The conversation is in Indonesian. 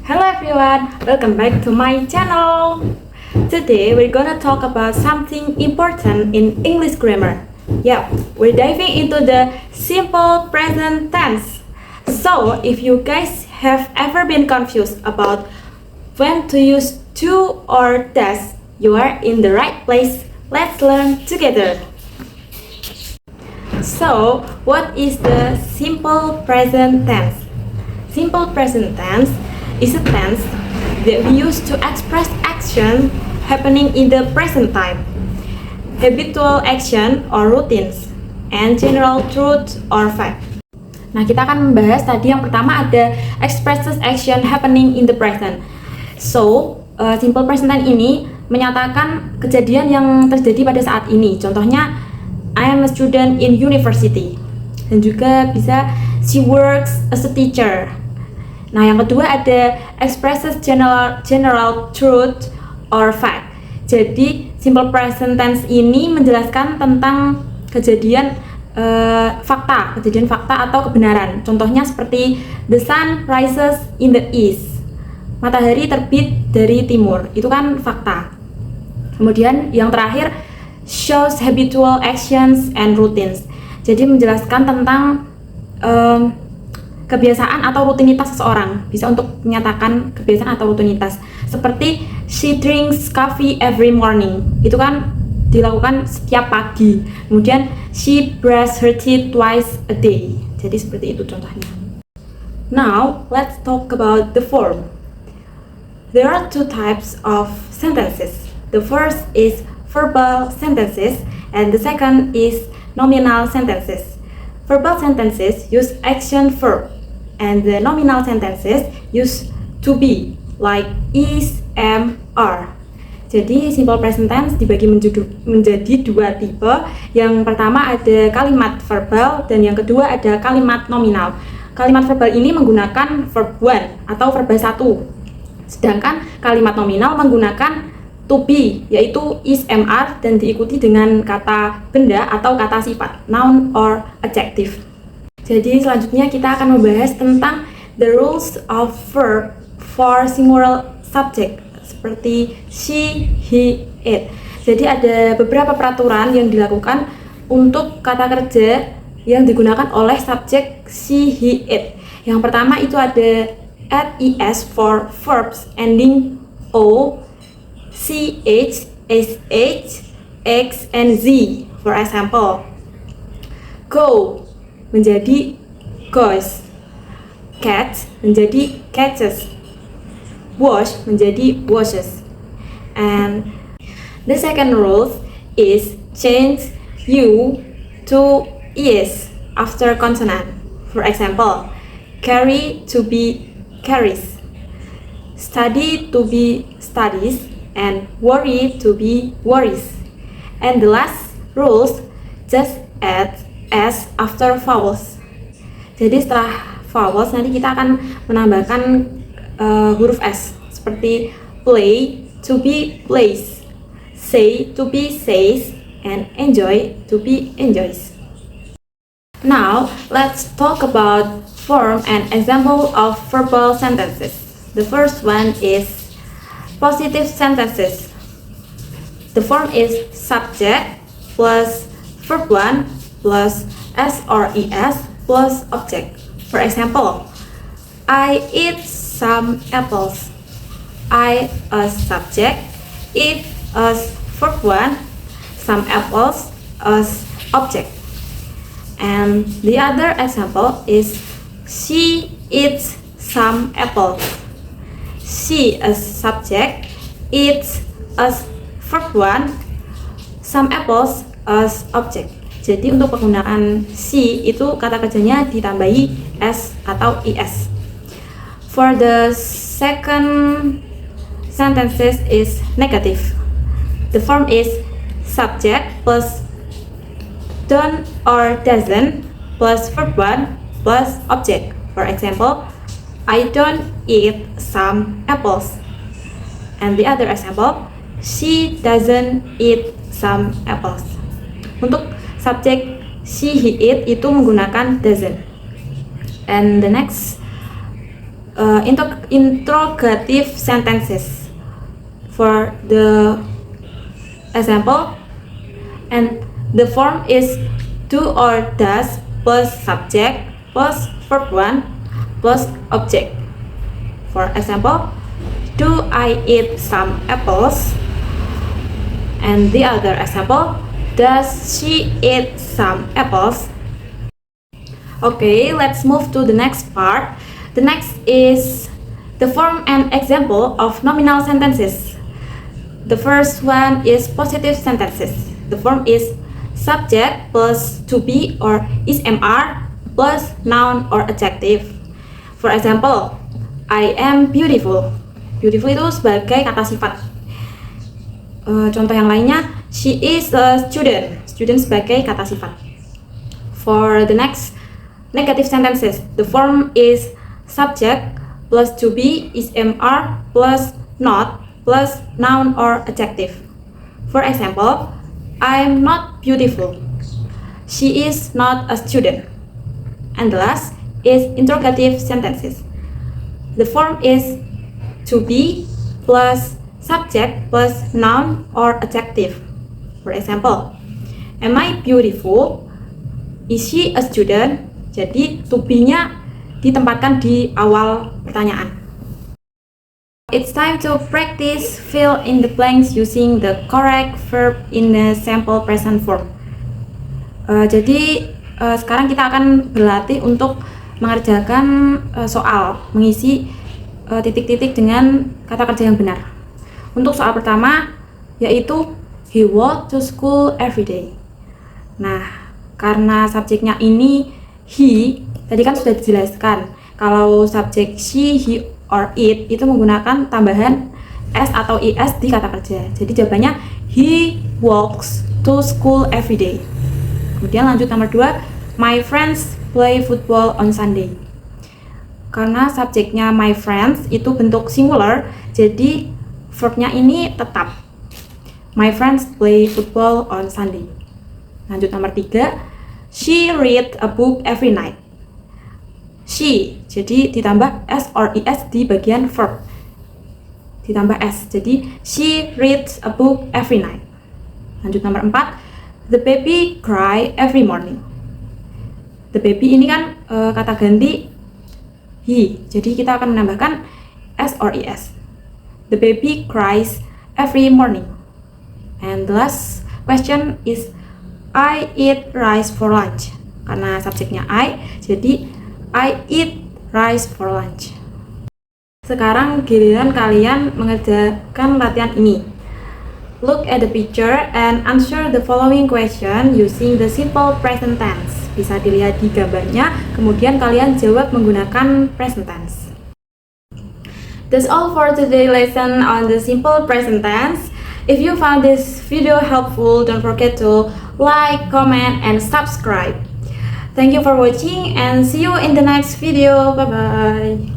Hello everyone, welcome back to my channel. Today we're gonna talk about something important in English grammar. Yep, we're diving into the simple present tense. So if you guys have ever been confused about when to use to or does, you are in the right place. Let's learn together. So, what is the simple present tense? Simple present tense is a tense that we use to express action happening in the present time, habitual action or routines, and general truth or fact. Nah, kita akan membahas tadi yang pertama ada expresses action happening in the present. So, simple present tense ini menyatakan kejadian yang terjadi pada saat ini. Contohnya, I am a student in university. Dan juga bisa she works as a teacher. Nah, yang kedua ada expresses general truth or fact. Jadi, simple present tense ini menjelaskan tentang kejadian fakta atau kebenaran. Contohnya seperti the sun rises in the east. Matahari terbit dari timur. Itu kan fakta. Kemudian yang terakhir shows habitual actions and routines. Jadi menjelaskan tentang kebiasaan atau rutinitas seseorang. Bisa untuk menyatakan kebiasaan atau rutinitas. Seperti she drinks coffee every morning. Itu kan dilakukan setiap pagi. Kemudian she brush her teeth twice a day. Jadi seperti itu contohnya. Now, let's talk about the form. There are two types of sentences. The first is verbal sentences and the second is nominal sentences. Verbal sentences use action verb and the nominal sentences use to be like is, am, are. Jadi simple present tense dibagi menjadi dua tipe. Yang pertama ada kalimat verbal dan yang kedua ada kalimat nominal. Kalimat verbal ini menggunakan verb one atau verba satu. Sedangkan kalimat nominal menggunakan to be, yaitu is, am, are dan diikuti dengan kata benda atau kata sifat, noun or adjective. Jadi selanjutnya kita akan membahas tentang the rules of verb for singular subject seperti she, he, it. Jadi ada beberapa peraturan yang dilakukan untuk kata kerja yang digunakan oleh subjek she, he, it. Yang pertama itu ada add es for verbs ending o, ch, sh, x, and z. For example, go menjadi goes, catch menjadi catches, wash menjadi washes. And the second rule is change u to is after consonant. For example, carry to be carries, study to be studies, and worry to be worries. And the last rules, just add s after vowels. Jadi setelah vowels nanti kita akan menambahkan huruf s seperti play to be plays, say to be says, and enjoy to be enjoys. Now let's talk about form and example of verbal sentences. The first one is positive sentences. The form is subject plus verb one plus s or es plus object. For example, I eat some apples. I as subject, eat as verb one, some apples as object. And the other example is she eats some apples. She as subject, eats as verb one, some apples as object. Jadi untuk penggunaan she itu kata kerjanya ditambahi s atau es. For the second sentences is negative. The form is subject plus don't or doesn't plus verb one plus object. For example, I don't eat some apples. And the other example, she doesn't eat some apples. Untuk subjek she, he, it itu menggunakan doesn't. And the next interrogative sentences. For the example, and the form is do or does plus subject plus verb 1 plus object. For example, do I eat some apples? And the other example, does she eat some apples? Okay, let's move to the next part. The next is the form and example of nominal sentences. The first one is positive sentences. The form is subject plus to be or is MR plus noun or adjective. For example, I am beautiful. Beautiful itu sebagai kata sifat. Contoh yang lainnya, she is a student. Student sebagai kata sifat. For the next negative sentences, the form is subject plus to be is MR plus not plus noun or adjective. For example, I'm not beautiful. She is not a student. And the last is interrogative sentences. The form is to be plus subject plus noun or adjective. For example, am I beautiful? Is she a student? Jadi to be-nya ditempatkan di awal pertanyaan. It's time to practice fill in the blanks using the correct verb in the sample present form. Jadi sekarang kita akan berlatih untuk mengerjakan soal, mengisi titik-titik dengan kata kerja yang benar. Untuk soal pertama yaitu he walked to school every day. Nah, karena subjeknya ini he, tadi kan sudah dijelaskan kalau subjek she, he, or it itu menggunakan tambahan s atau is di kata kerja. Jadi jawabannya he walks to school every day. Kemudian lanjut nomor 2, my friends play football on Sunday. Karena subjeknya my friends itu bentuk singular, jadi verbnya ini tetap. My friends play football on Sunday. Lanjut nomor 3, she read a book every night. She, jadi ditambah s or is di bagian verb. Ditambah s, jadi she reads a book every night. Lanjut nomor 4, the baby cry every morning. The baby ini kan kata ganti he, jadi kita akan menambahkan s or is. The baby cries every morning. And the last question is I eat rice for lunch. Karena subjeknya I, jadi I eat rice for lunch. Sekarang giliran kalian mengerjakan latihan ini. Look at the picture and answer the following question using the simple present tense. Bisa dilihat di gambarnya, kemudian kalian jawab menggunakan present tense. That's all for today's lesson on the simple present tense. If you found this video helpful, don't forget to like, comment, and subscribe. Thank you for watching and see you in the next video. Bye bye.